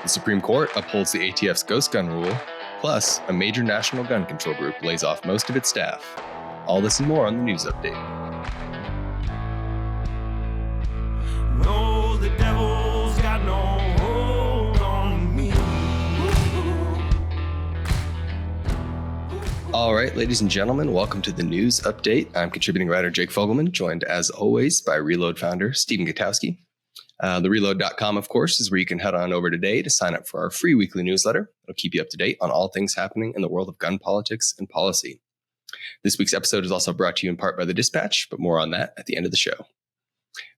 The Supreme Court upholds the ATF's ghost gun rule, plus a major national gun control group lays off most of its staff. All this and more on the news update. No, the devil's got no hold on me. All right, ladies and gentlemen, welcome to the news update. I'm contributing writer Jake Fogleman, joined as always by Reload founder Stephen Gutowski. The reload.com, of course, is where you can head on over today to sign up for our free weekly newsletter. It'll keep you up to date on all things happening in the world of gun politics and policy. This week's episode is also brought to you in part by The Dispatch, but more on that at the end of the show.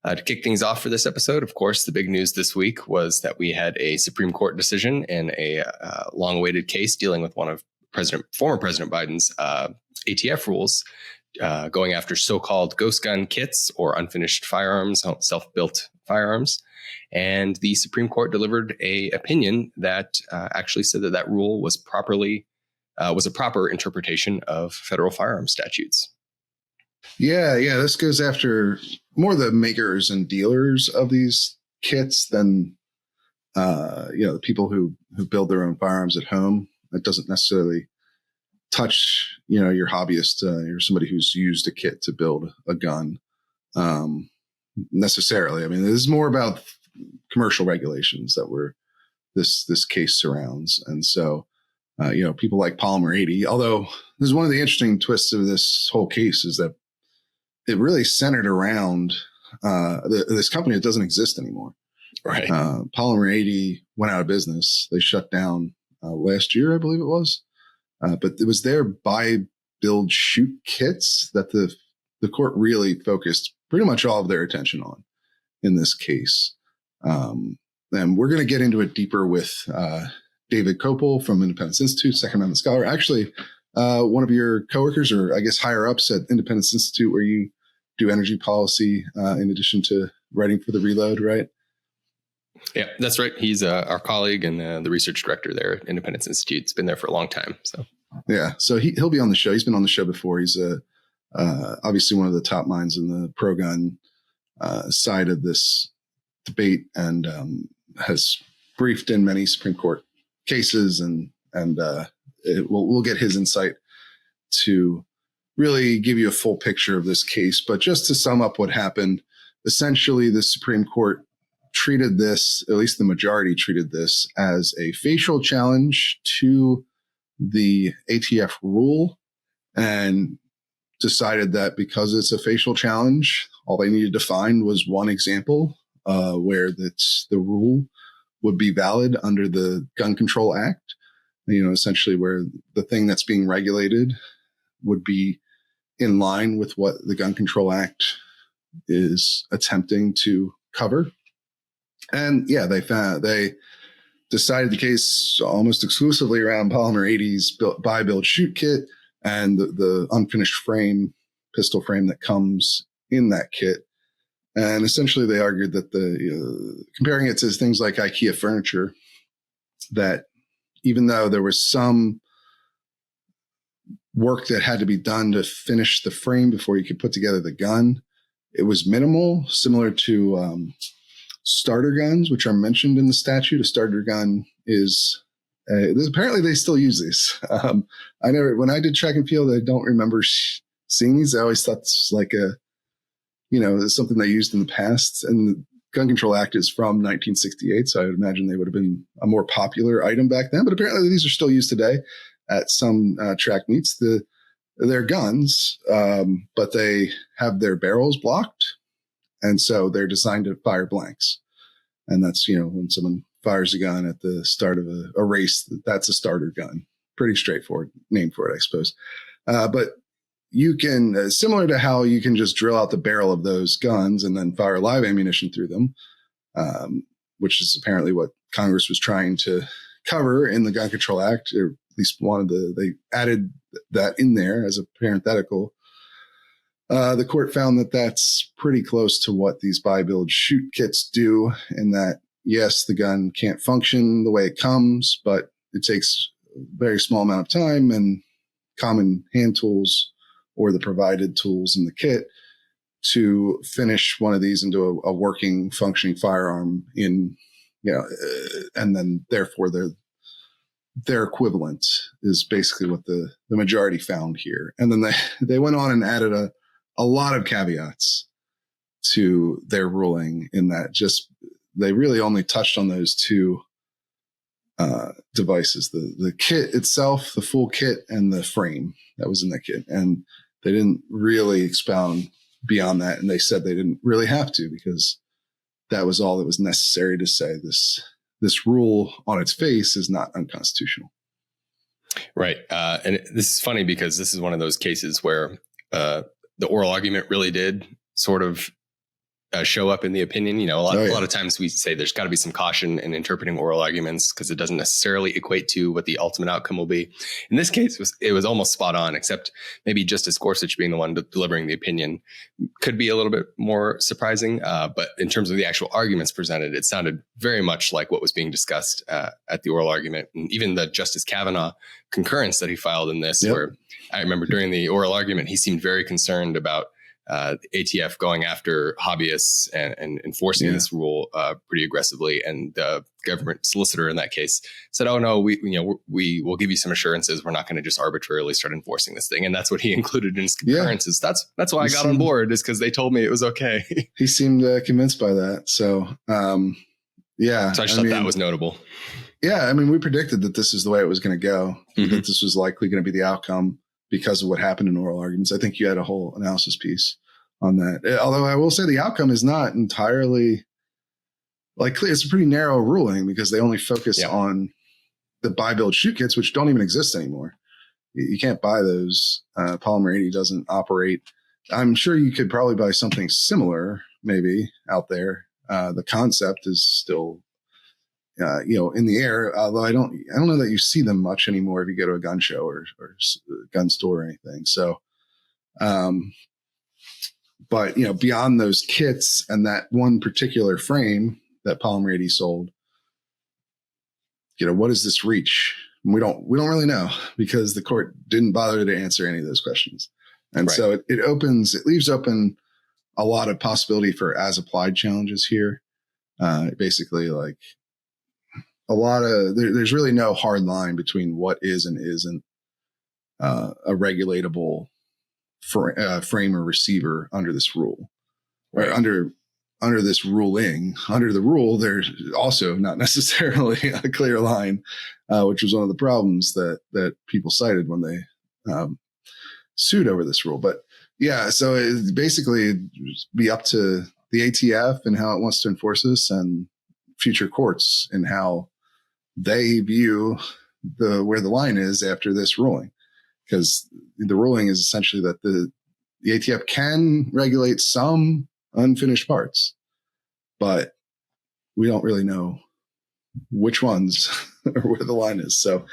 To kick things off for this episode, of course, the big news this week was that we had a Supreme Court decision in a long-awaited case dealing with one of former President Biden's ATF rules, going after so-called ghost gun kits or unfinished firearms, self-built firearms. And the Supreme Court delivered a opinion that actually said that that rule was a proper interpretation of federal firearm statutes. Yeah. This goes after more the makers and dealers of these kits than the people who build their own firearms at home. That doesn't necessarily touch, your hobbyist, or somebody who's used a kit to build a gun, necessarily. I mean, this is more about commercial regulations that this case surrounds. And so, people like Polymer 80, although this is one of the interesting twists of this whole case is that it really centered around this company that doesn't exist anymore. Right. Polymer 80 went out of business. They shut down last year, I believe it was. But it was their buy, build, shoot kits that the court really focused pretty much all of their attention on in this case. And we're going to get into it deeper with David Kopel from Independence Institute, Second Amendment scholar. Actually, one of your coworkers, or I guess higher ups at Independence Institute, where you do energy policy in addition to writing for the Reload, right? Yeah, that's right. He's our colleague and the research director there at Independence Institute. He's been there for a long time. So he'll be on the show. He's been on the show before. He's obviously one of the top minds in the pro-gun side of this debate, and has briefed in many Supreme Court cases, and we'll get his insight to really give you a full picture of this case. But just to sum up what happened, essentially the Supreme Court treated this, at least the majority treated this, as a facial challenge to the ATF rule, and decided that because it's a facial challenge, all they needed to find was one example where the rule would be valid under the Gun Control Act, essentially where the thing that's being regulated would be in line with what the Gun Control Act is attempting to cover. And yeah, they decided the case almost exclusively around Polymer 80's buy, build, shoot kit and the unfinished pistol frame that comes in that kit. And essentially they argued that comparing it to things like IKEA furniture, that even though there was some work that had to be done to finish the frame before you could put together the gun, it was minimal, similar to starter guns, which are mentioned in the statute. A starter gun is apparently they still use these. When I did track and field, I don't remember seeing these. I always thought this was like something they used in the past. And the Gun Control Act is from 1968, so I would imagine they would have been a more popular item back then. But apparently these are still used today at some track meets. They're guns, but they have their barrels blocked. And so they're designed to fire blanks. And that's, when someone fires a gun at the start of a race, that's a starter gun. Pretty straightforward name for it, I suppose. But you can, similar to how you can just drill out the barrel of those guns and then fire live ammunition through them, which is apparently what Congress was trying to cover in the Gun Control Act, or at least they added that in there as a parenthetical. The court found that that's pretty close to what these buy, build, shoot kits do, in that, yes, the gun can't function the way it comes, but it takes a very small amount of time and common hand tools or the provided tools in the kit to finish one of these into a working, functioning firearm in and then therefore their equivalent is basically what the majority found here. And then they went on and added a lot of caveats to their ruling, in that just they really only touched on those two devices, the kit itself, the full kit, and the frame that was in the kit. And they didn't really expound beyond that. And they said they didn't really have to, because that was all that was necessary to say this rule on its face is not unconstitutional. Right. And this is funny because this is one of those cases where the oral argument really did sort of show up in the opinion. A lot of times we say there's got to be some caution in interpreting oral arguments because it doesn't necessarily equate to what the ultimate outcome will be. In this case, it was almost spot on, except maybe Justice Gorsuch, being the one delivering the opinion, could be a little bit more surprising. But in terms of the actual arguments presented, it sounded very much like what was being discussed at the oral argument. And even the Justice Kavanaugh concurrence that he filed in this, where I remember during the oral argument, he seemed very concerned about ATF going after hobbyists and enforcing this rule pretty aggressively. And the government solicitor in that case said, "Oh no, we will give you some assurances. We're not going to just arbitrarily start enforcing this thing." And that's what he included in his concurrences. That's why I got on board, is because they told me it was okay. He seemed convinced by that. So So I just thought that was notable. Yeah, I mean, we predicted that this is the way it was going to go. That this was likely going to be the outcome, because of what happened in oral arguments. I think you had a whole analysis piece on that. Although I will say the outcome is not entirely clear. It's a pretty narrow ruling, because they only focus on the buy, build, shoot kits, which don't even exist anymore. You can't buy those. Polymer 80 doesn't operate. I'm sure you could probably buy something similar maybe out there. The concept is still in the air, although I don't know that you see them much anymore if you go to a gun show or gun store or anything. So, but beyond those kits and that one particular frame that Polymer 80 sold, what does this reach? We don't really know, because the court didn't bother to answer any of those questions. And so it leaves open a lot of possibility for as applied challenges here. Basically, there's really no hard line between what is and isn't a regulatable frame or receiver under this rule, or under this ruling. Under the rule, there's also not necessarily a clear line, which was one of the problems that people cited when they sued over this rule. But so it basically be up to the ATF and how it wants to enforce this, and future courts and how they view where the line is after this ruling, because the ruling is essentially that the ATF can regulate some unfinished parts, but we don't really know which ones or where the line is. So,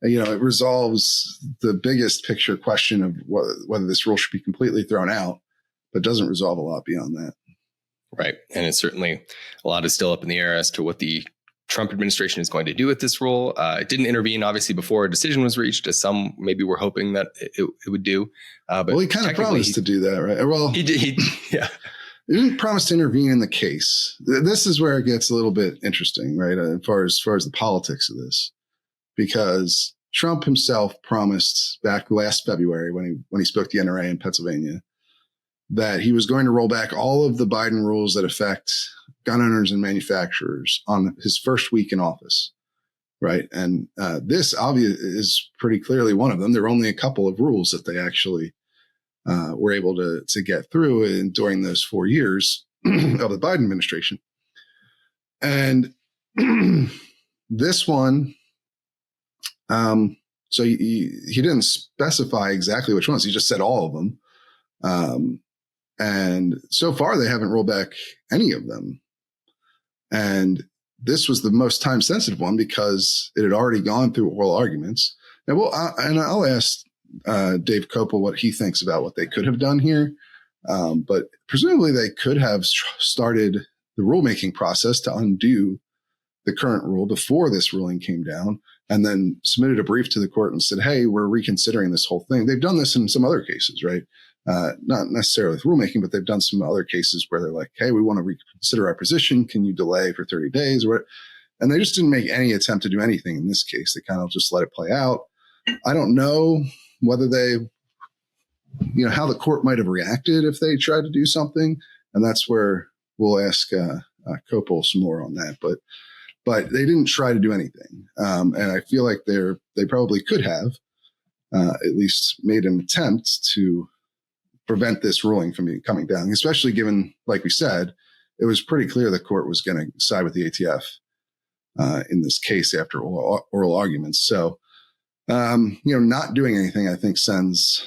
it resolves the biggest picture question of whether this rule should be completely thrown out, but doesn't resolve a lot beyond that. Right. And it's certainly a lot is still up in the air as to what the Trump administration is going to do with this rule. It didn't intervene, obviously, before a decision was reached, as some maybe were hoping that it would do. But he kind of promised to do that, right? Well, he did. He didn't promise to intervene in the case. This is where it gets a little bit interesting, right? As far as the politics of this, because Trump himself promised back last February when he spoke to the NRA in Pennsylvania that he was going to roll back all of the Biden rules that affect gun owners and manufacturers on his first week in office, right? And this obviously is pretty clearly one of them. There were only a couple of rules that they actually were able to get through during those 4 years of the Biden administration. And this one, so he didn't specify exactly which ones. He just said all of them. And so far, they haven't rolled back any of them. And this was the most time sensitive one because it had already gone through oral arguments. And I'll ask Dave Kopel what he thinks about what they could have done here. But presumably they could have started the rulemaking process to undo the current rule before this ruling came down, and then submitted a brief to the court and said, hey, we're reconsidering this whole thing. They've done this in some other cases, right? Not necessarily with rulemaking, but they've done some other cases where they're like, hey, we want to reconsider our position. Can you delay for 30 days? And they just didn't make any attempt to do anything in this case. They kind of just let it play out. I don't know whether they, how the court might have reacted if they tried to do something. And that's where we'll ask Copel some more on that. But they didn't try to do anything. And I feel like they probably could have at least made an attempt to prevent this ruling from coming down, especially given, like we said, it was pretty clear the court was going to side with the ATF in this case after oral arguments. So, not doing anything, I think, sends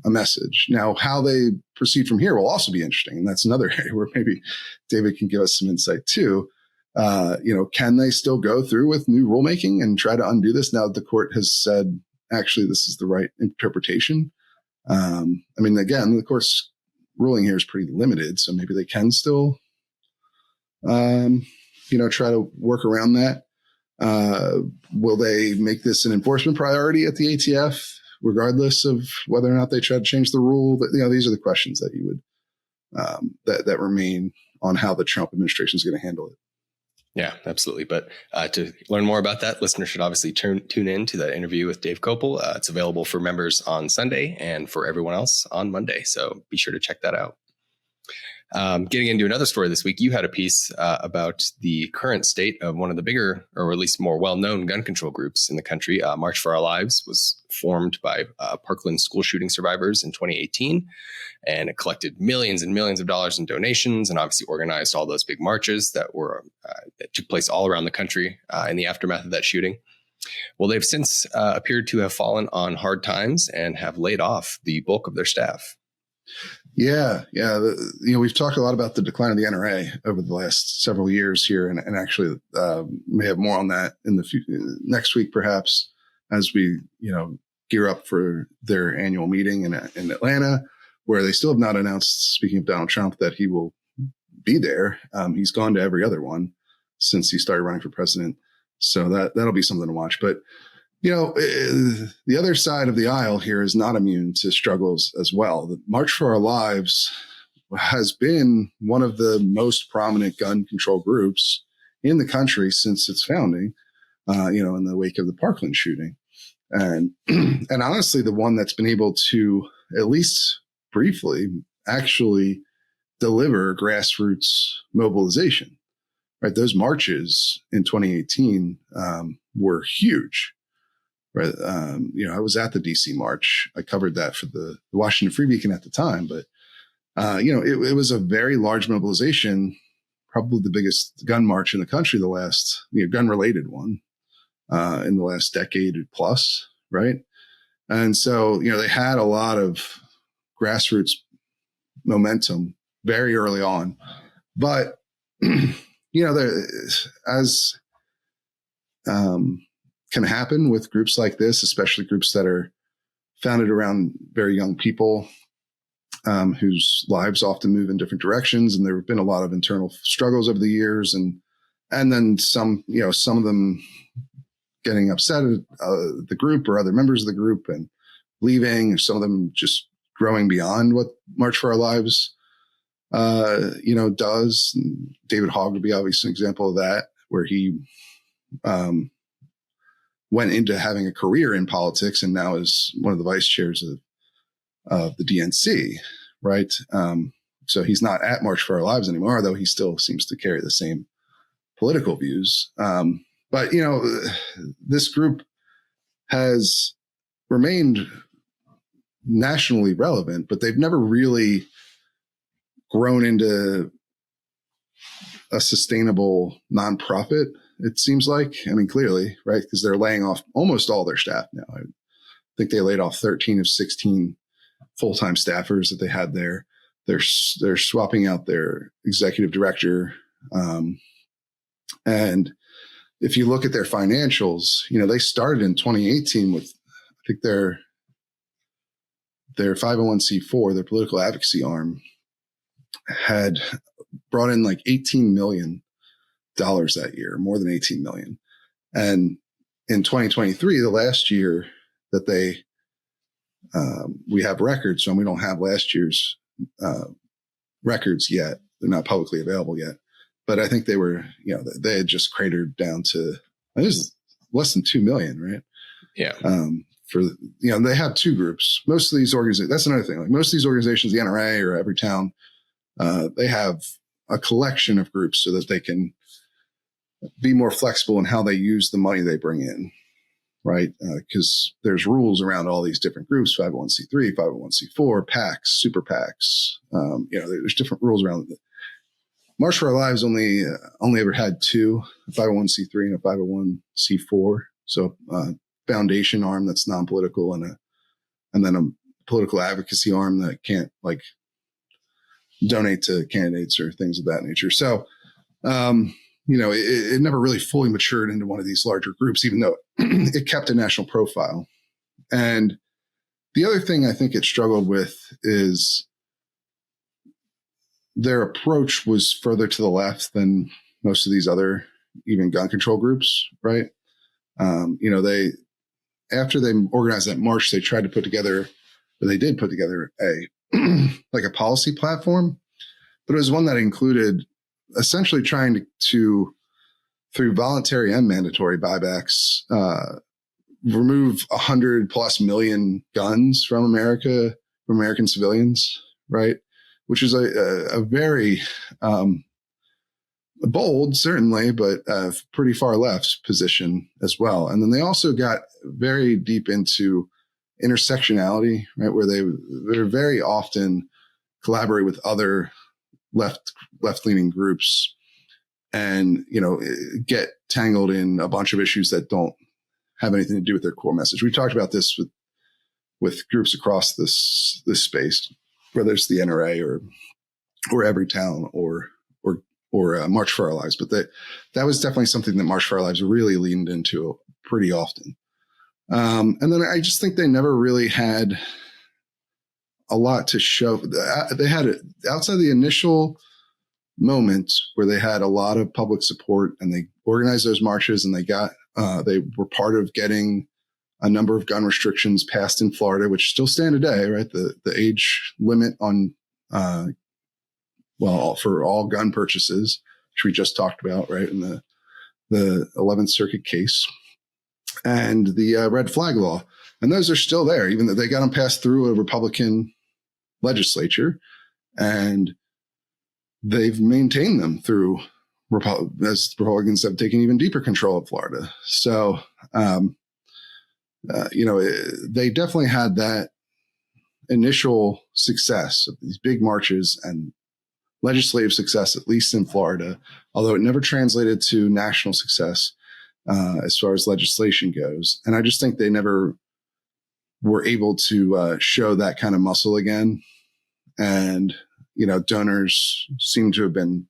a message. Now, how they proceed from here will also be interesting. And that's another area where maybe David can give us some insight too. Can they still go through with new rulemaking and try to undo this now that the court has said, actually, this is the right interpretation? Again, the court's ruling here is pretty limited, so maybe they can still, try to work around that. Will they make this an enforcement priority at the ATF, regardless of whether or not they try to change the rule? These are the questions that you would that remain on how the Trump administration is going to handle it. Yeah, absolutely. But to learn more about that, listeners should obviously tune in to that interview with Dave Copel. It's available for members on Sunday and for everyone else on Monday. So be sure to check that out. Getting into another story this week, you had a piece about the current state of one of the bigger, or at least more well-known gun control groups in the country. March for Our Lives was formed by Parkland school shooting survivors in 2018, and it collected millions and millions of dollars in donations, and obviously organized all those big marches that took place all around the country in the aftermath of that shooting. Well, they've since appeared to have fallen on hard times and have laid off the bulk of their staff. Yeah. We've talked a lot about the decline of the NRA over the last several years here, and actually may have more on that in the next week, perhaps, as we gear up for their annual meeting in Atlanta, where they still have not announced, speaking of Donald Trump, that he will be there. He's gone to every other one since he started running for president, so that'll be something to watch. But the other side of the aisle here is not immune to struggles as well. The March for Our Lives has been one of the most prominent gun control groups in the country since its founding, in the wake of the Parkland shooting. And honestly, the one that's been able to, at least briefly, actually deliver grassroots mobilization, right? Those marches in 2018 were huge. Right. I was at the DC March. I covered that for the Washington Free Beacon at the time, but, it was a very large mobilization, probably the biggest gun march in the country, the last, gun related one, in the last decade plus. Right. And so, they had a lot of grassroots momentum very early on, but, as, can happen with groups like this, especially groups that are founded around very young people whose lives often move in different directions. And there have been a lot of internal struggles over the years. And then some of them getting upset at the group or other members of the group and leaving, or some of them just growing beyond what March for Our Lives, does. And David Hogg would be obviously an example of that, where he, went into having a career in politics and now is one of the vice chairs of the DNC, right? So he's not at March for Our Lives anymore, though he still seems to carry the same political views. But this group has remained nationally relevant, but they've never really grown into a sustainable nonprofit, it seems like. I mean, clearly, right? Because they're laying off almost all their staff now. I think they laid off 13 of 16 full-time staffers that they had there. They're swapping out their executive director. And if you look at their financials, they started in 2018 with, I think their 501c4, their political advocacy arm, had brought in like $18 million that year, more than 18 million. And in 2023, the last year that we have records, and we don't have last year's records yet. They're not publicly available yet. but I think they had just cratered down to, it was less than 2 million, right? Yeah. They have two groups. Most of these organizations, that's another thing. Like most of these organizations, the NRA or Everytown, they have a collection of groups so that they can be more flexible in how they use the money they bring in, right? Because there's rules around all these different groups, 501c3, 501c4, PACs, super PACs. There's different rules around it. March for Our Lives only ever had two, a 501c3 and a 501c4. So foundation arm that's non-political and then a political advocacy arm that can't like donate to candidates or things of that nature. So, it never really fully matured into one of these larger groups, even though it kept a national profile. And the other thing I think it struggled with is their approach was further to the left than most of these other even gun control groups, right? After they organized that march, they did put together a policy platform, but it was one that included essentially trying to through voluntary and mandatory buybacks, remove 100+ million guns from American civilians, right? Which is a very bold, certainly, but pretty far left position as well. And then they also got very deep into intersectionality, right? Where they're very often collaborate with other left-leaning groups and, get tangled in a bunch of issues that don't have anything to do with their core message. We talked about this with groups across this space, whether it's the NRA or Everytown or March for Our Lives. But that was definitely something that March for Our Lives really leaned into pretty often. And then I just think they never really had a lot to show. They had it outside the initial moment where they had a lot of public support and they organized those marches and they were part of getting a number of gun restrictions passed in Florida, which still stand today, right? The age limit on, for all gun purchases, which we just talked about, right? In the 11th Circuit case, and the red flag law. And those are still there, even though they got them passed through a Republican legislature, and they've maintained them through as Republicans have taken even deeper control of Florida. So, they definitely had that initial success of these big marches and legislative success, at least in Florida, although it never translated to national success as far as legislation goes. And I just think they never were able to show that kind of muscle again. And, donors seem to have been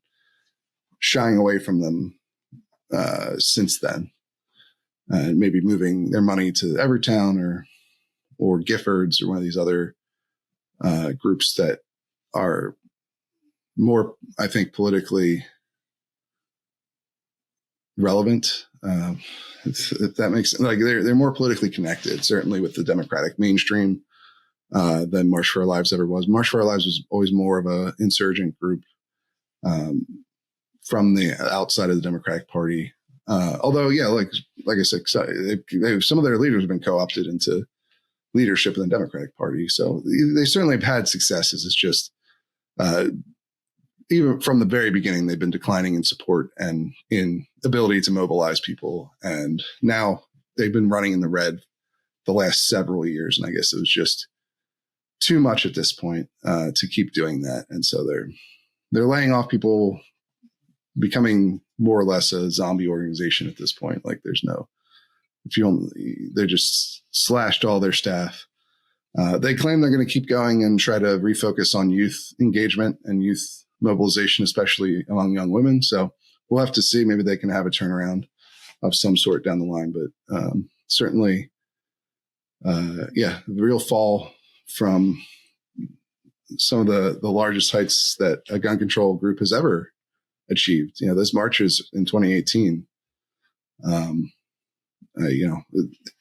shying away from them since then. And maybe moving their money to Everytown or Giffords or one of these other groups that are more, I think, politically relevant. If that makes sense. Like they're more politically connected, certainly with the Democratic mainstream than March for Our Lives ever was. March for Our Lives was always more of an insurgent group from the outside of the Democratic Party. Although, like I said, some of their leaders have been co-opted into leadership in the Democratic Party. So they certainly have had successes. It's just even from the very beginning, they've been declining in support and in ability to mobilize people. And now they've been running in the red the last several years. And I guess it was just too much at this point to keep doing that. And so they're laying off people, becoming more or less a zombie organization at this point. Like they just slashed all their staff. They claim they're going to keep going and try to refocus on youth engagement and youth mobilization, especially among young women. So we'll have to see. Maybe they can have a turnaround of some sort down the line. But certainly, the real fall from some of the largest heights that a gun control group has ever achieved. Those marches in 2018,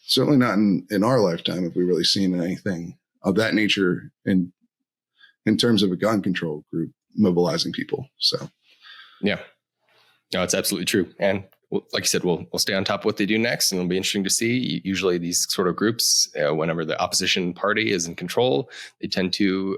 certainly not in our lifetime have we really seen anything of that nature in terms of a gun control group mobilizing people. So, yeah. No, it's absolutely true. And like you said, we'll stay on top of what they do next, and it'll be interesting to see. Usually these sort of groups, whenever the opposition party is in control, they tend to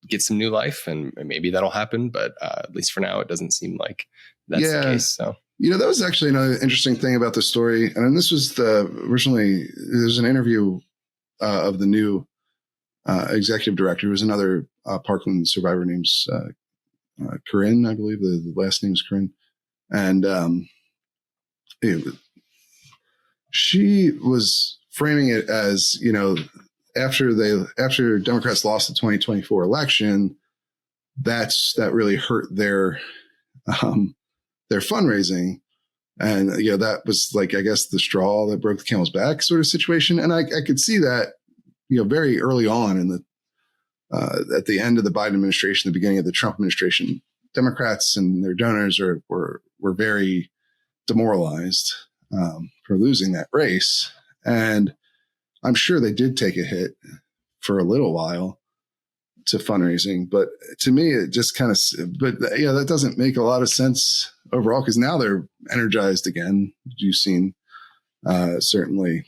get some new life, and maybe that'll happen. But at least for now, it doesn't seem like that's the case. So, that was actually another interesting thing about the story. And this was there's an interview of the new executive director. It was another Parkland survivor named Corinne, I believe. The last name is Corinne. And she was framing it as, after Democrats lost the 2024 election, that really hurt their fundraising. And, that was like, I guess, the straw that broke the camel's back sort of situation. And I could see that, very early on in at the end of the Biden administration, the beginning of the Trump administration, Democrats and their donors were very demoralized for losing that race. And I'm sure they did take a hit for a little while to fundraising. But to me, it just kind of, that doesn't make a lot of sense overall, because now they're energized again. You've seen certainly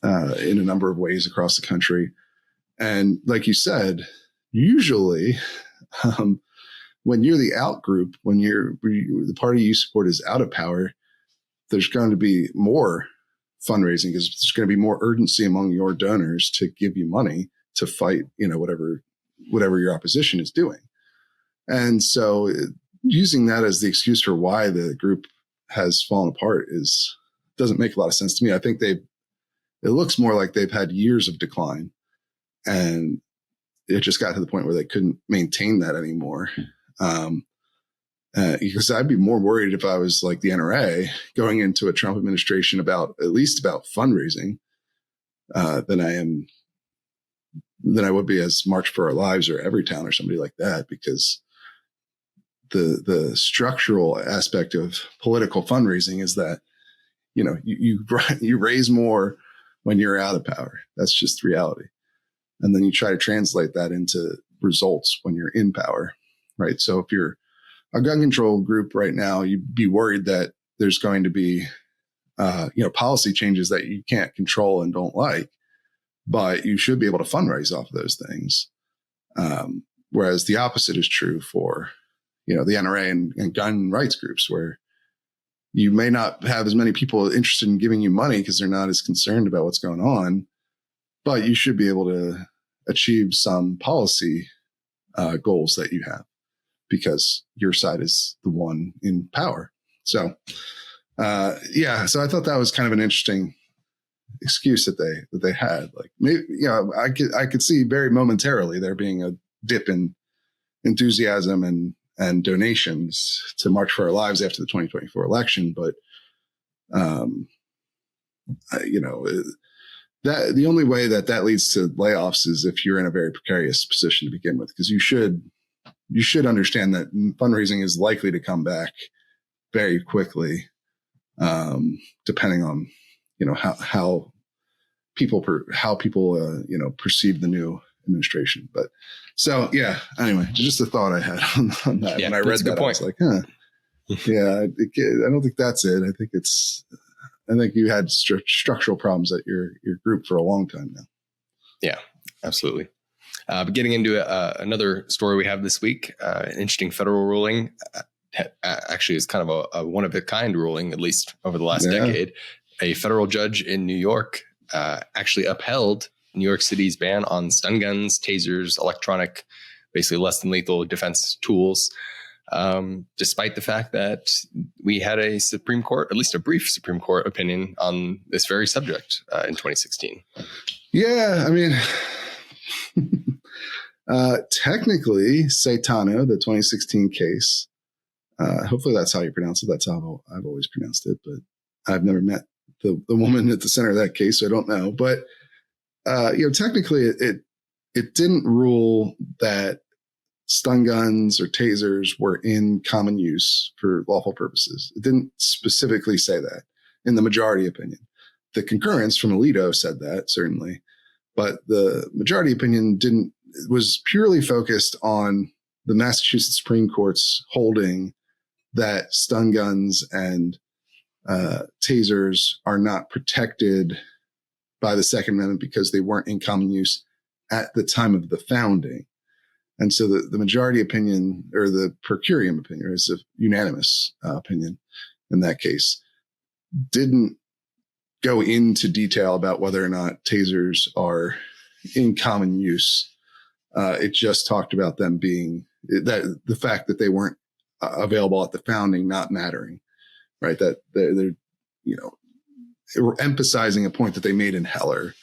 in a number of ways across the country. And like you said, usually when you're the out group, when the party you support is out of power, there's going to be more fundraising because there's going to be more urgency among your donors to give you money to fight, whatever your opposition is doing. And so using that as the excuse for why the group has fallen apart doesn't make a lot of sense to me. I think it looks more like they've had years of decline, and it just got to the point where they couldn't maintain that anymore. Because I'd be more worried if I was like the NRA going into a Trump administration about fundraising than I would be as March for Our Lives or Everytown or somebody like that, because the structural aspect of political fundraising is that, you raise more when you're out of power. That's just reality. And then you try to translate that into results when you're in power, right? So if you're a gun control group right now, you'd be worried that there's going to be, policy changes that you can't control and don't like, but you should be able to fundraise off of those things. Whereas the opposite is true for, the NRA and gun rights groups, where you may not have as many people interested in giving you money because they're not as concerned about what's going on, but you should be able to achieve some policy goals that you have, because your side is the one in power. So, so I thought that was kind of an interesting excuse that they had. Like, maybe, I could see very momentarily there being a dip in enthusiasm and donations to March for Our Lives after the 2024 election. But, that the only way that leads to layoffs is if you're in a very precarious position to begin with, because you should understand that fundraising is likely to come back very quickly, depending on, how people perceive the new administration. But so, anyway, just a thought I had on that. When I read that, I was like, I don't think that's it. I think you had structural problems at your group for a long time now. Yeah, absolutely. But getting into another story we have this week, an interesting federal ruling. Actually, is kind of a one-of-a-kind ruling, at least over the last decade. A federal judge in New York actually upheld New York City's ban on stun guns, tasers, electronic, basically less than lethal defense tools, despite the fact that we had a Supreme Court, at least a brief Supreme Court opinion on this very subject in 2016. Yeah, I mean, technically, Saitano, the 2016 case, hopefully that's how you pronounce it. That's how I've always pronounced it, but I've never met the woman at the center of that case, so I don't know. But technically, it didn't rule that stun guns or tasers were in common use for lawful purposes. It didn't specifically say that in the majority opinion. The concurrence from Alito said that, certainly, but the majority opinion was purely focused on the Massachusetts Supreme Court's holding that stun guns and tasers are not protected by the Second Amendment because they weren't in common use at the time of the founding. And so the majority opinion, or the per curiam opinion, is a unanimous opinion in that case, didn't go into detail about whether or not tasers are in common use. It just talked about them being the fact that they weren't available at the founding not mattering, right? That they're emphasizing a point that they made in Heller,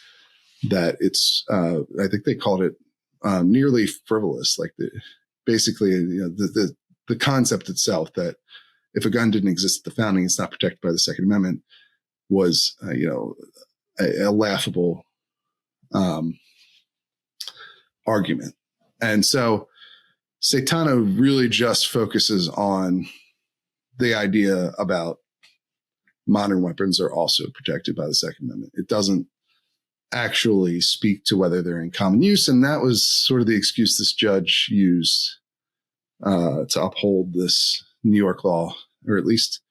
that it's I think they called it nearly frivolous, like basically the concept itself that if a gun didn't exist at the founding, it's not protected by the Second Amendment, was a laughable argument. And so Saitano really just focuses on the idea about modern weapons are also protected by the Second Amendment. It doesn't actually speak to whether they're in common use. And that was sort of the excuse this judge used to uphold this New York law, or at least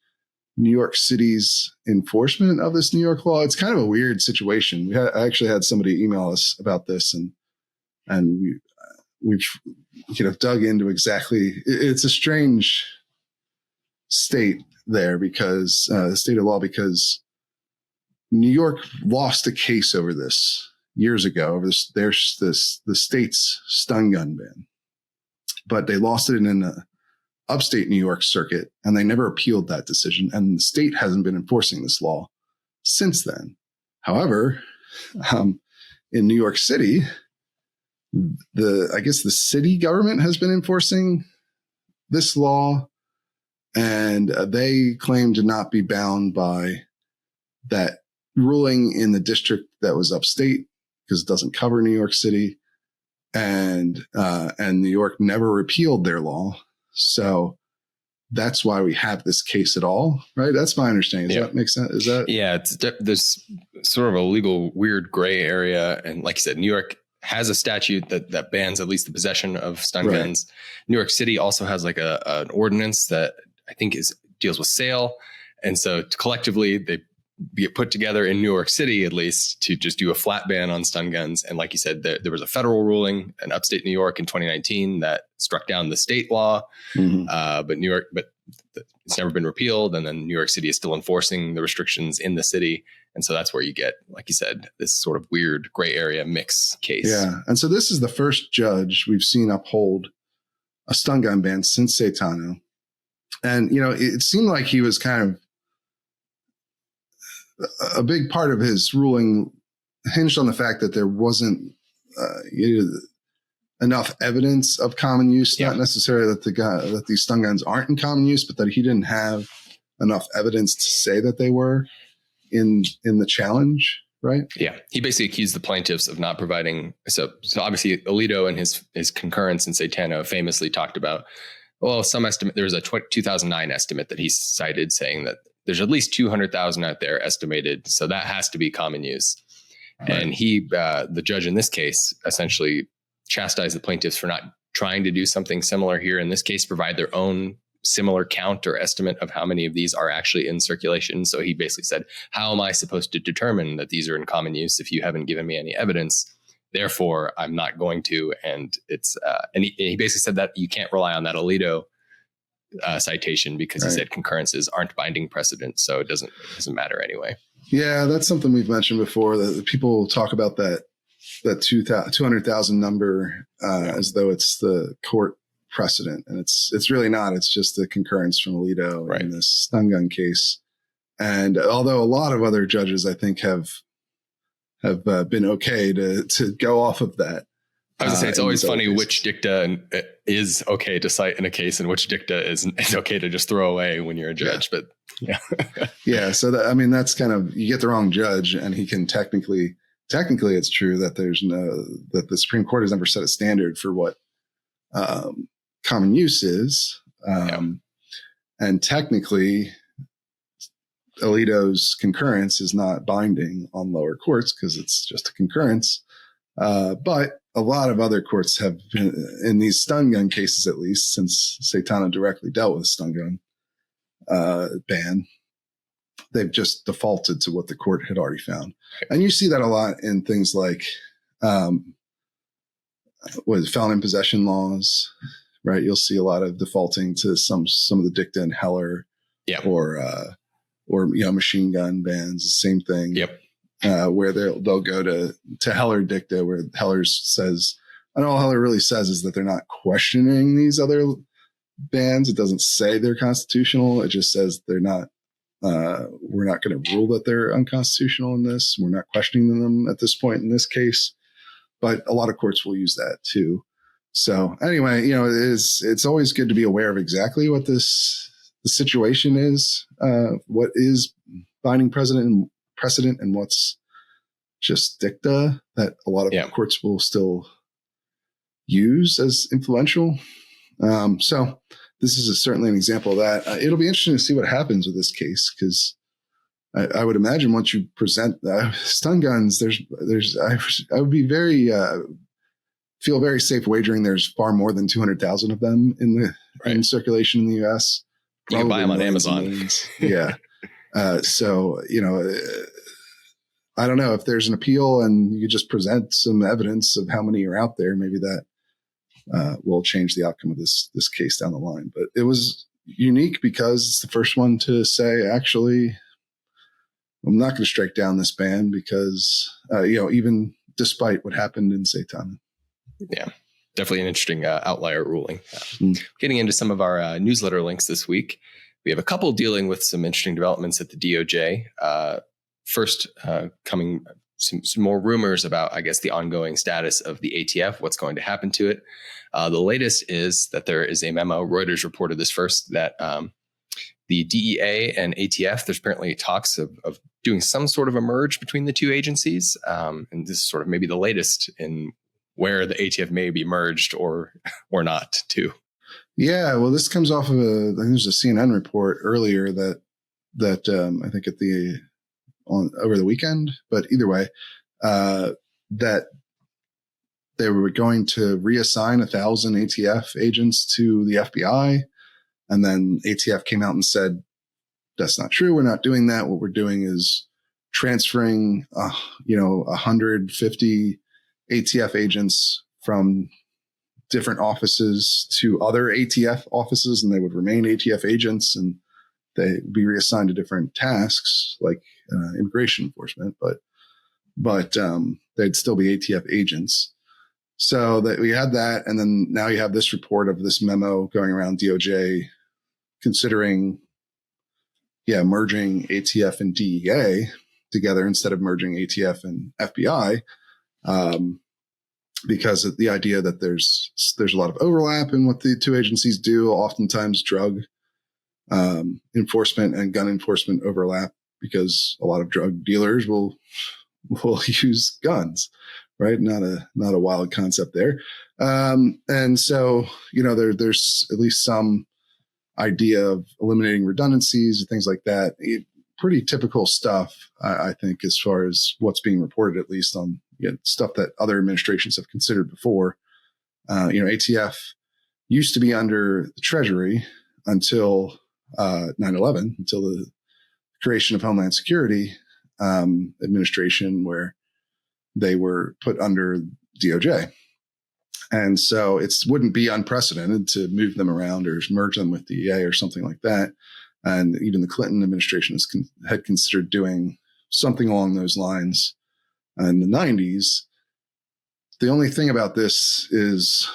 New York City's enforcement of this New York law. It's kind of a weird situation. I actually had somebody email us about this, and we've dug into exactly. It's a strange state there because the state of law, because New York lost a case over this years ago over the state's stun gun ban, but they lost it in an upstate New York circuit, and they never appealed that decision. And the state hasn't been enforcing this law since then. However, in New York City, I guess the city government has been enforcing this law, and they claim to not be bound by that ruling in the district that was upstate because it doesn't cover New York City, and New York never repealed their law. So that's why we have this case at all, right? That's my understanding. Does that make sense? Is that? Yeah, there's sort of a legal weird gray area. And like you said, New York has a statute that bans at least the possession of stun guns. New York City also has like an ordinance that I think deals with sale. And so collectively they get put together in New York City, at least, to just do a flat ban on stun guns. And like you said, there was a federal ruling in upstate New York in 2019 that struck down the state law. But it's never been repealed. And then New York City is still enforcing the restrictions in the city. And so that's where you get, like you said, this sort of weird gray area mix case. Yeah. And so this is the first judge we've seen uphold a stun gun ban since Saitano. And, it seemed like he was kind of, a big part of his ruling hinged on the fact that there wasn't enough evidence of common use, not necessarily that these stun guns aren't in common use, but that he didn't have enough evidence to say that they were in the challenge, right? Yeah. He basically accused the plaintiffs of not providing. So obviously Alito and his concurrence in Saitano famously talked about, some estimate, there was a 2009 estimate that he cited saying that there's at least 200,000 out there estimated. So that has to be common use. Right. And the judge in this case, essentially chastised the plaintiffs for not trying to do something similar here. In this case, provide their own similar count or estimate of how many of these are actually in circulation. So he basically said, how am I supposed to determine that these are in common use if you haven't given me any evidence? Therefore, I'm not going to. And it's and he basically said that you can't rely on that Alito citation because he said concurrences aren't binding precedent, so it doesn't matter anyway. Yeah, that's something we've mentioned before, that people talk about that 200,000 number as though it's the court precedent, and it's really not. It's just the concurrence from Alito in this stun gun case. And although a lot of other judges, I think, have been okay to go off of that. I was going to say, it's always funny which dicta is okay to cite in a case and which dicta is okay to just throw away when you're a judge. But yeah. So that's kind of, you get the wrong judge, and he can technically it's true that that the Supreme Court has never set a standard for what common use is. And technically Alito's concurrence is not binding on lower courts because it's just a concurrence. But a lot of other courts have been, in these stun gun cases, at least since Saitano directly dealt with stun gun, ban. They've just defaulted to what the court had already found. And you see that a lot in things like felon in possession laws, right? You'll see a lot of defaulting to some of the dicta in Heller, or machine gun bans, same thing. Where they'll go to Heller dicta, where Heller says, and all Heller really says is that they're not questioning these other bans. It doesn't say they're constitutional. It just says they're not. We're not going to rule that they're unconstitutional in this. We're not questioning them at this point in this case. But a lot of courts will use that too. So anyway, it's always good to be aware of exactly what the situation is, what is binding precedent and what's just dicta that a lot of courts will still use as influential. So this is certainly an example of that. It'll be interesting to see what happens with this case, because I would imagine once you present stun guns, I would be feel very safe wagering there's far more than 200,000 of them in circulation in the U.S. You can buy them on Amazon. So, I don't know if there's an appeal and you just present some evidence of how many are out there. Maybe that will change the outcome of this case down the line. But it was unique because it's the first one to say, actually, I'm not going to strike down this ban because, even despite what happened in Satan. Yeah, definitely an interesting outlier ruling. Getting into some of our newsletter links this week, we have a couple dealing with some interesting developments at the DOJ. First, coming some more rumors about, I guess, the ongoing status of the ATF, what's going to happen to it. The latest is that there is a memo. Reuters reported this first, that the DEA and ATF, there's apparently talks of doing some sort of a merge between the two agencies. And this is sort of maybe the latest in where the ATF may be merged or not too. Yeah, well, this comes off of I think there's a CNN report earlier that I think over the weekend, but either way, that they were going to reassign 1,000 ATF agents to the FBI. And then ATF came out and said, that's not true. We're not doing that. What we're doing is transferring, 150 ATF agents from different offices to other ATF offices, and they would remain ATF agents, and they'd be reassigned to different tasks like immigration enforcement, but they'd still be ATF agents. So that we had that, and then now you have this report of this memo going around DOJ considering, merging ATF and DEA together instead of merging ATF and FBI, because of the idea that there's a lot of overlap in what the two agencies do. Oftentimes, drug enforcement and gun enforcement overlap because a lot of drug dealers will use guns. Right. Not a wild concept there. And so, there's at least some idea of eliminating redundancies and things like that. Pretty typical stuff, I think, as far as what's being reported, at least on stuff that other administrations have considered before. ATF used to be under the Treasury until 9/11, until the creation of Homeland Security administration, where they were put under DOJ. And so it wouldn't be unprecedented to move them around or merge them with DEA or something like that. And even the Clinton administration had considered doing something along those lines in the 90s. The only thing about this is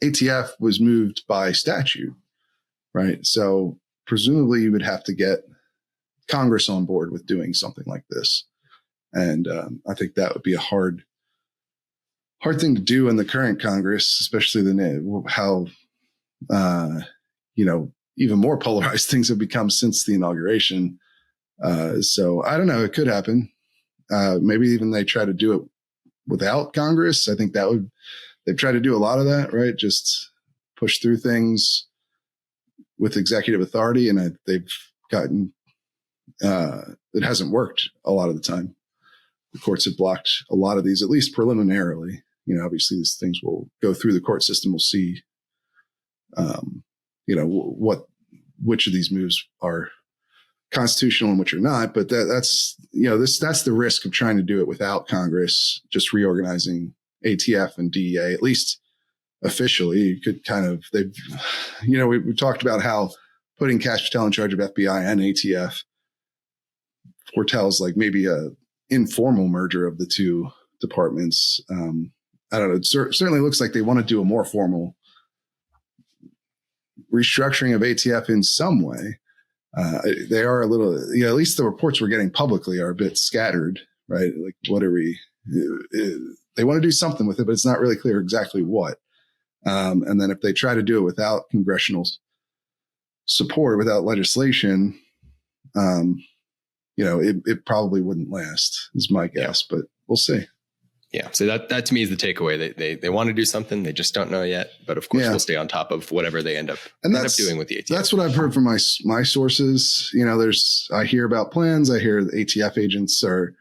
ATF was moved by statute, right? So presumably you would have to get Congress on board with doing something like this. And I think that would be a hard thing to do in the current Congress, especially how, even more polarized things have become since the inauguration. So I don't know. It could happen. Maybe even they try to do it without Congress. I think they've tried to do a lot of that, right? Just push through things with executive authority. And they've gotten, it hasn't worked a lot of the time. The courts have blocked a lot of these, at least preliminarily. Obviously these things will go through the court system. We'll see, which of these moves are constitutional and which are not. But that's the risk of trying to do it without Congress just reorganizing ATF and DEA, at least officially. You could kind of, we talked about how putting Kash Patel in charge of FBI and ATF foretells like maybe a informal merger of the two departments. I don't know. It certainly looks like they want to do a more formal restructuring of ATF in some way. They are a little, at least the reports we're getting publicly are a bit scattered, right? Like, what are we, they want to do something with it, but it's not really clear exactly what. And then if they try to do it without congressional support, without legislation, it probably wouldn't last, is my guess, but we'll see. Yeah. So that to me is the takeaway. They want to do something. They just don't know yet. But of course, we'll stay on top of whatever they end up doing with the ATF. That's what I've heard from my sources. I hear about plans. I hear the ATF agents are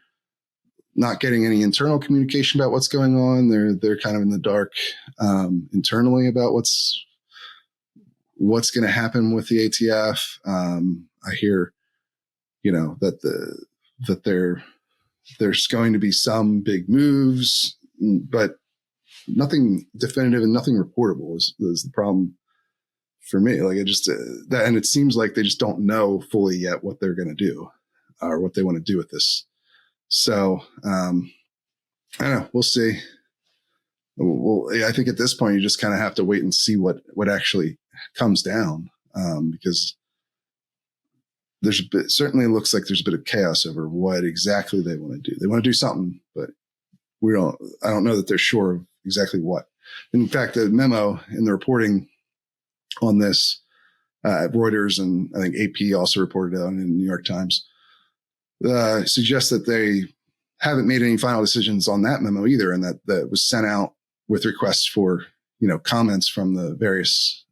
not getting any internal communication about what's going on. They're kind of in the dark internally about what's going to happen with the ATF. I hear, that there's going to be some big moves, but nothing definitive and nothing reportable is the problem for me. Like, and it seems like they just don't know fully yet what they're going to do or what they want to do with this. So, I don't know. We'll see. I think at this point, you just kind of have to wait and see what actually comes down, because certainly looks like there's a bit of chaos over what exactly they want to do. They want to do something, but I don't know that they're sure of exactly what. In fact, the memo in the reporting on this, Reuters and I think AP also reported on in the New York Times, suggests that they haven't made any final decisions on that memo either. And that was sent out with requests for, comments from the various,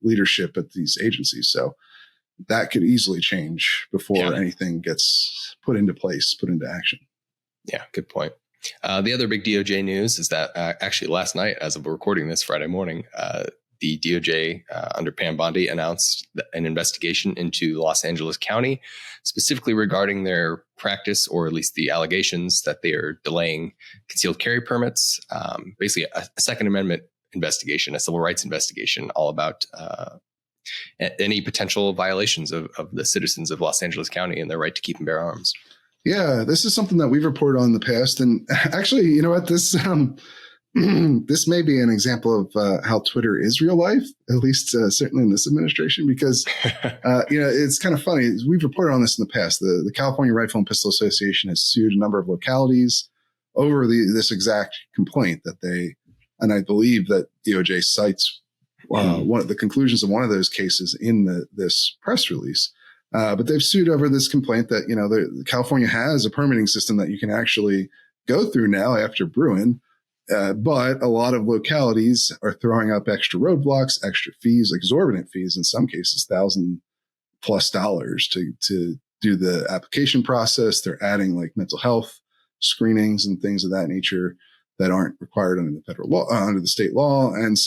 leadership at these agencies. So that could easily change before anything gets put into place, put into action. Yeah, good point. The other big DOJ news is that actually last night, as of recording this Friday morning, the DOJ under Pam Bondi announced an investigation into Los Angeles County, specifically regarding their practice, or at least the allegations that they are delaying concealed carry permits. Basically, a Second Amendment investigation, a civil rights investigation, all about any potential violations of the citizens of Los Angeles County and their right to keep and bear arms. Yeah, this is something that we've reported on in the past. And actually, you know what, this this may be an example of how Twitter is real life, at least certainly in this administration, because, it's kind of funny. We've reported on this in the past. The California Rifle and Pistol Association has sued a number of localities over this exact complaint and I believe that DOJ cites one of the conclusions of one of those cases in this press release. But they've sued over this complaint that, California has a permitting system that you can actually go through now after Bruin. But a lot of localities are throwing up extra roadblocks, extra fees, exorbitant fees, in some cases, $1,000+ to do the application process. They're adding like mental health screenings and things of that nature that aren't required under the federal law, under the state law. And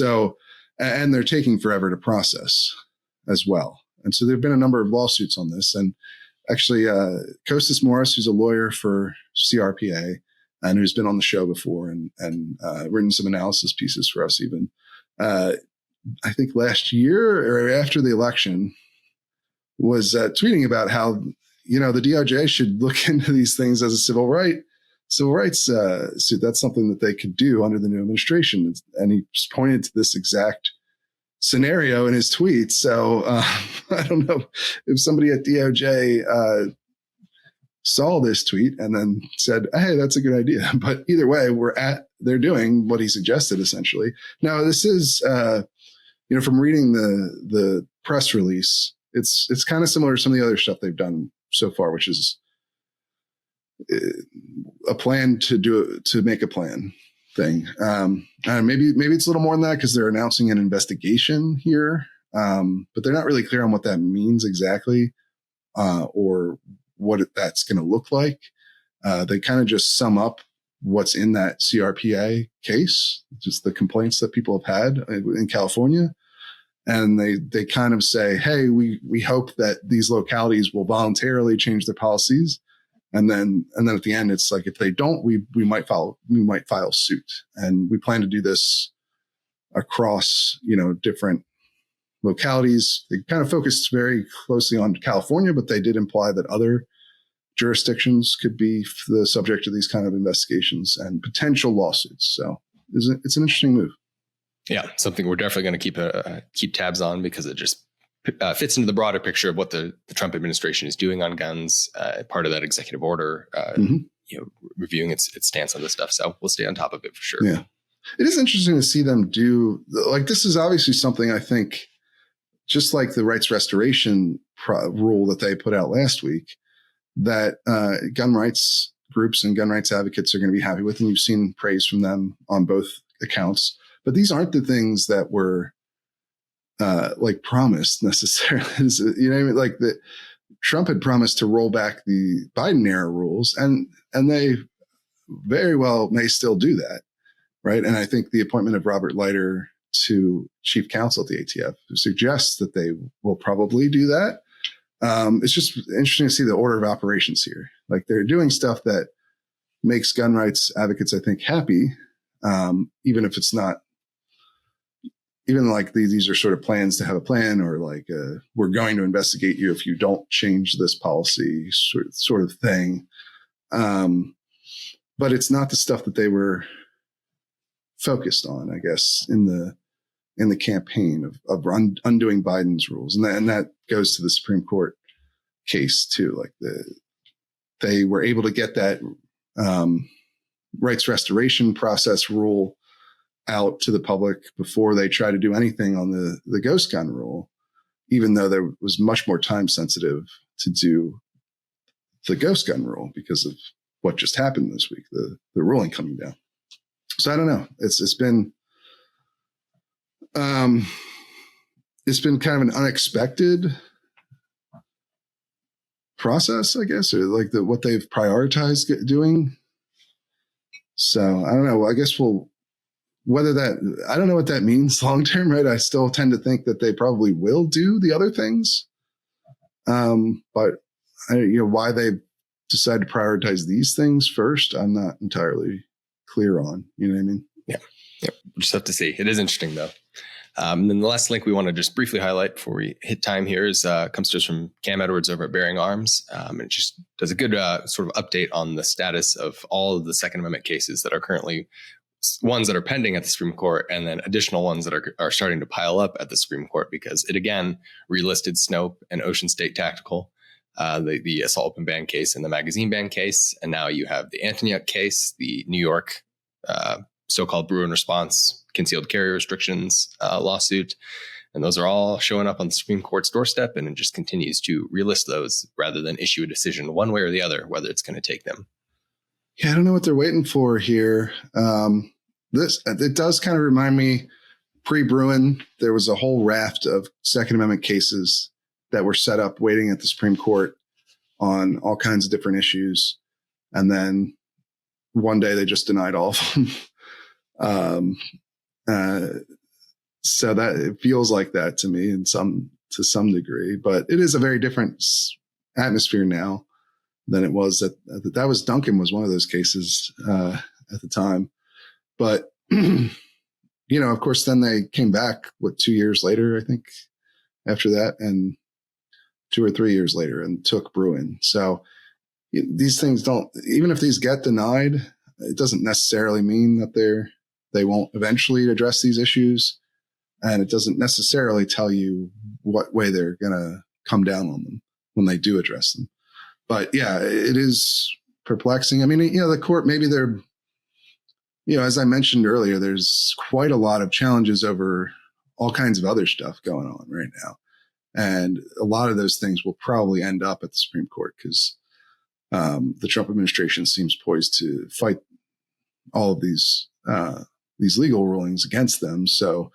they're taking forever to process as well. And so there've been a number of lawsuits on this. And actually, Costas Morris, who's a lawyer for CRPA and who's been on the show before and written some analysis pieces for us even, I think last year or after the election, was tweeting about how, the DOJ should look into these things as a civil rights suit. That's something that they could do under the new administration. And he just pointed to this exact scenario in his tweet. So I don't know if somebody at DOJ saw this tweet and then said, hey, that's a good idea. But either way, they're doing what he suggested, essentially. Now, this is, from reading the press release, it's kind of similar to some of the other stuff they've done so far, which is a plan to make a plan thing. Maybe it's a little more than that because they're announcing an investigation here, but they're not really clear on what that means exactly, or what that's going to look like. They kind of just sum up what's in that CRPA case, just the complaints that people have had in California. And they kind of say, hey, we hope that these localities will voluntarily change their policies. And then at the end, it's like, if they don't, we might file suit. And we plan to do this across, different localities. They kind of focused very closely on California, but they did imply that other jurisdictions could be the subject of these kind of investigations and potential lawsuits. So it's an interesting move. Yeah, something we're definitely going to keep tabs on, because it just fits into the broader picture of what the Trump administration is doing on guns. Part of that executive order, reviewing its stance on this stuff. So we'll stay on top of it for sure. Yeah, it is interesting to see them do, like, this is obviously something I think, just like the rights restoration rule that they put out last week, that gun rights groups and gun rights advocates are going to be happy with. And you've seen praise from them on both accounts. But these aren't the things that were like promised necessarily. You know what I mean? Like, that Trump had promised to roll back the Biden era rules, and they very well may still do that. Right. And I think the appointment of Robert Leiter to chief counsel at the ATF suggests that they will probably do that. It's just interesting to see the order of operations here. Like, they're doing stuff that makes gun rights advocates, I think, happy. Even if it's not, even like these are sort of plans to have a plan, or like, we're going to investigate you if you don't change this policy sort of thing. But it's not the stuff that they were focused on, I guess, in the campaign of undoing Biden's rules. And that goes to the Supreme Court case too. Like, they were able to get that rights restoration process rule out to the public before they try to do anything on the ghost gun rule, even though there was much more time sensitive to do the ghost gun rule because of what just happened this week, the ruling coming down. So I don't know. It's been kind of an unexpected process, I guess, or like what they've prioritized doing. So I don't know. I guess I don't know what that means long term, right? I still tend to think that they probably will do the other things. But why they decide to prioritize these things first, I'm not entirely clear on. You know what I mean? Yeah. We'll just have to see. It is interesting, though. And then the last link we want to just briefly highlight before we hit time here is comes to us from Cam Edwards over at Bearing Arms. And it just does a good sort of update on the status of all of the Second Amendment cases that are currently ones that are pending at the Supreme Court, and then additional ones that are starting to pile up at the Supreme Court, because it again relisted Snope and Ocean State Tactical, the assault weapon ban case and the magazine ban case. And now you have the Antonyuk case, the New York so-called Bruin response concealed carry restrictions lawsuit. And those are all showing up on the Supreme Court's doorstep, and it just continues to relist those rather than issue a decision one way or the other, whether it's going to take them. Yeah, I don't know what they're waiting for here. It does kind of remind me, pre-Bruin, there was a whole raft of Second Amendment cases that were set up waiting at the Supreme Court on all kinds of different issues. And then one day they just denied all of them. So that it feels like that to me to some degree, but it is a very different atmosphere now than it was that was Duncan was one of those cases at the time. But of course, then they came back 2 years later, I think, after that, and 2 or 3 years later, and took Bruin. So these things don't, even if these get denied, it doesn't necessarily mean that they won't eventually address these issues, and it doesn't necessarily tell you what way they're going to come down on them when they do address them. But yeah, it is perplexing. I mean, the court, maybe they're, as I mentioned earlier, there's quite a lot of challenges over all kinds of other stuff going on right now. And a lot of those things will probably end up at the Supreme Court, because the Trump administration seems poised to fight all of these legal rulings against them. So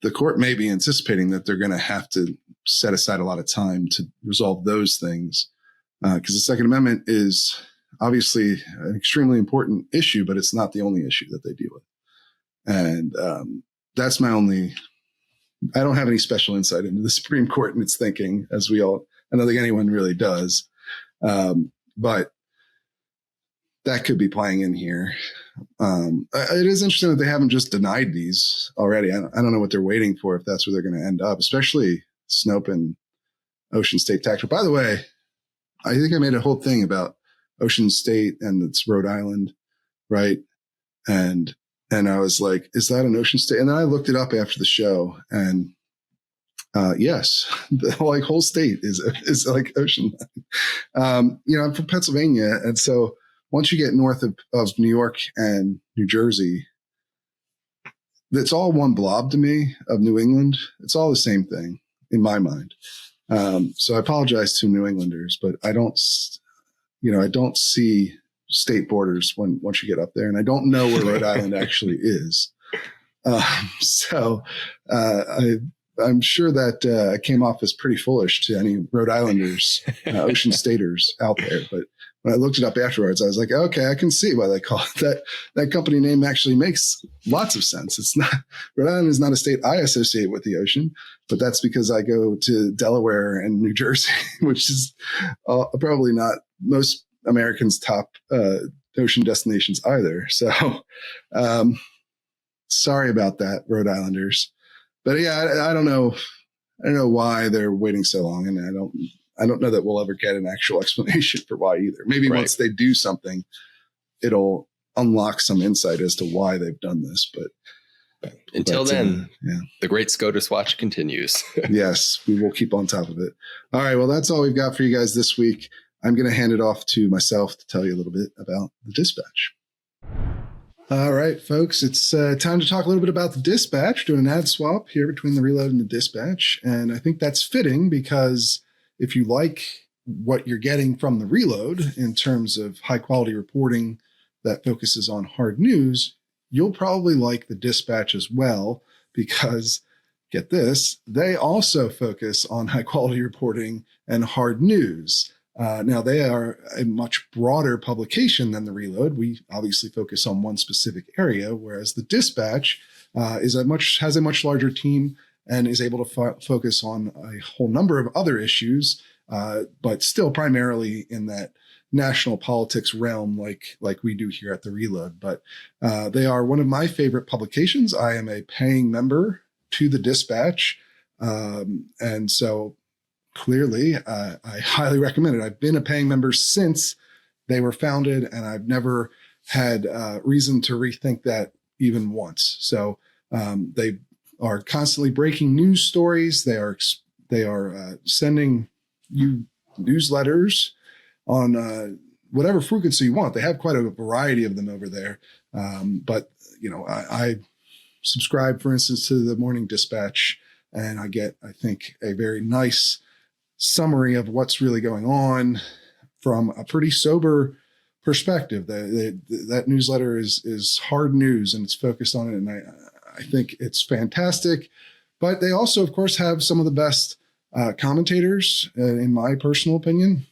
the court may be anticipating that they're going to have to set aside a lot of time to resolve those things. Because the Second Amendment is obviously an extremely important issue, but it's not the only issue that they deal with. And that's my only I don't have any special insight into the Supreme Court and its thinking, I don't think anyone really does. But that could be playing in here. It is interesting that they haven't just denied these already. I don't know what they're waiting for, if that's where they're going to end up, especially Snope and Ocean State Tactical. By the way, I think I made a whole thing about Ocean State and it's Rhode Island, right? And I was like, is that an Ocean State? And then I looked it up after the show, and yes, the whole state is like ocean line. I'm from Pennsylvania, and so once you get north of New York and New Jersey, it's all one blob to me of New England. It's all the same thing in my mind. So I apologize to New Englanders, but I don't see state borders once you get up there, and I don't know where Rhode Island actually is. I'm sure that I came off as pretty foolish to any Rhode Islanders, Ocean Staters out there. But when I looked it up afterwards, I was like, okay, I can see why they call it that. That company name actually makes lots of sense. It's not, Rhode Island is not a state I associate with the ocean, but that's because I go to Delaware and New Jersey, which is probably not most Americans' top ocean destinations either. So sorry about that, Rhode Islanders. But yeah, I don't know why they're waiting so long, and I don't know that we'll ever get an actual explanation for why either. Maybe once they do something, it'll unlock some insight as to why they've done this. But until then, the great SCOTUS watch continues. Yes, we will keep on top of it. All right, well, that's all we've got for you guys this week. I'm going to hand it off to myself to tell you a little bit about the Dispatch. All right, folks, it's time to talk a little bit about the Dispatch, doing an ad swap here between the Reload and the Dispatch. And I think that's fitting because if you like what you're getting from the Reload in terms of high quality reporting that focuses on hard news, you'll probably like the Dispatch as well, because get this, they also focus on high quality reporting and hard news. Now, they are a much broader publication than the Reload. We obviously focus on one specific area, whereas the Dispatch has a much larger team and is able to focus on a whole number of other issues, but still primarily in that national politics realm like we do here at the Reload. But they are one of my favorite publications. I am a paying member to the Dispatch, and so clearly, I highly recommend it. I've been a paying member since they were founded, and I've never had reason to rethink that even once. So they are constantly breaking news stories. They are sending you newsletters on whatever frequency you want. They have quite a variety of them over there. But I subscribe, for instance, to the Morning Dispatch, and I get, I think, a very nice summary of what's really going on from a pretty sober perspective. That newsletter is hard news, and it's focused on it, and I think it's fantastic. But they also, of course, have some of the best commentators, in my personal opinion,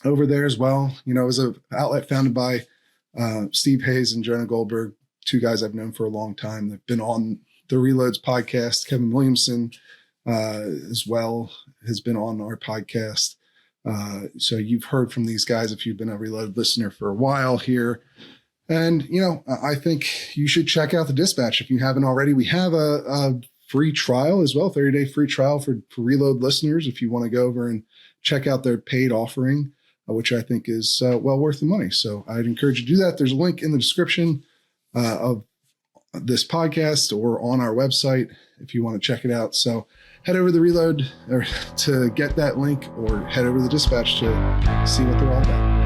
over there as well. It was an outlet founded by Steve Hayes and Jonah Goldberg, two guys I've known for a long time. They've been on the Reloads podcast. Kevin Williamson as well has been on our podcast. So you've heard from these guys if you've been a Reload listener for a while here. And, I think you should check out the Dispatch if you haven't already. We have a free trial as well, 30-day free trial for Reload listeners if you want to go over and check out their paid offering, which I think is well worth the money. So I'd encourage you to do that. There's a link in the description of this podcast or on our website if you want to check it out. So head over to the Reload to get that link, or head over to the Dispatch to see what they're all about.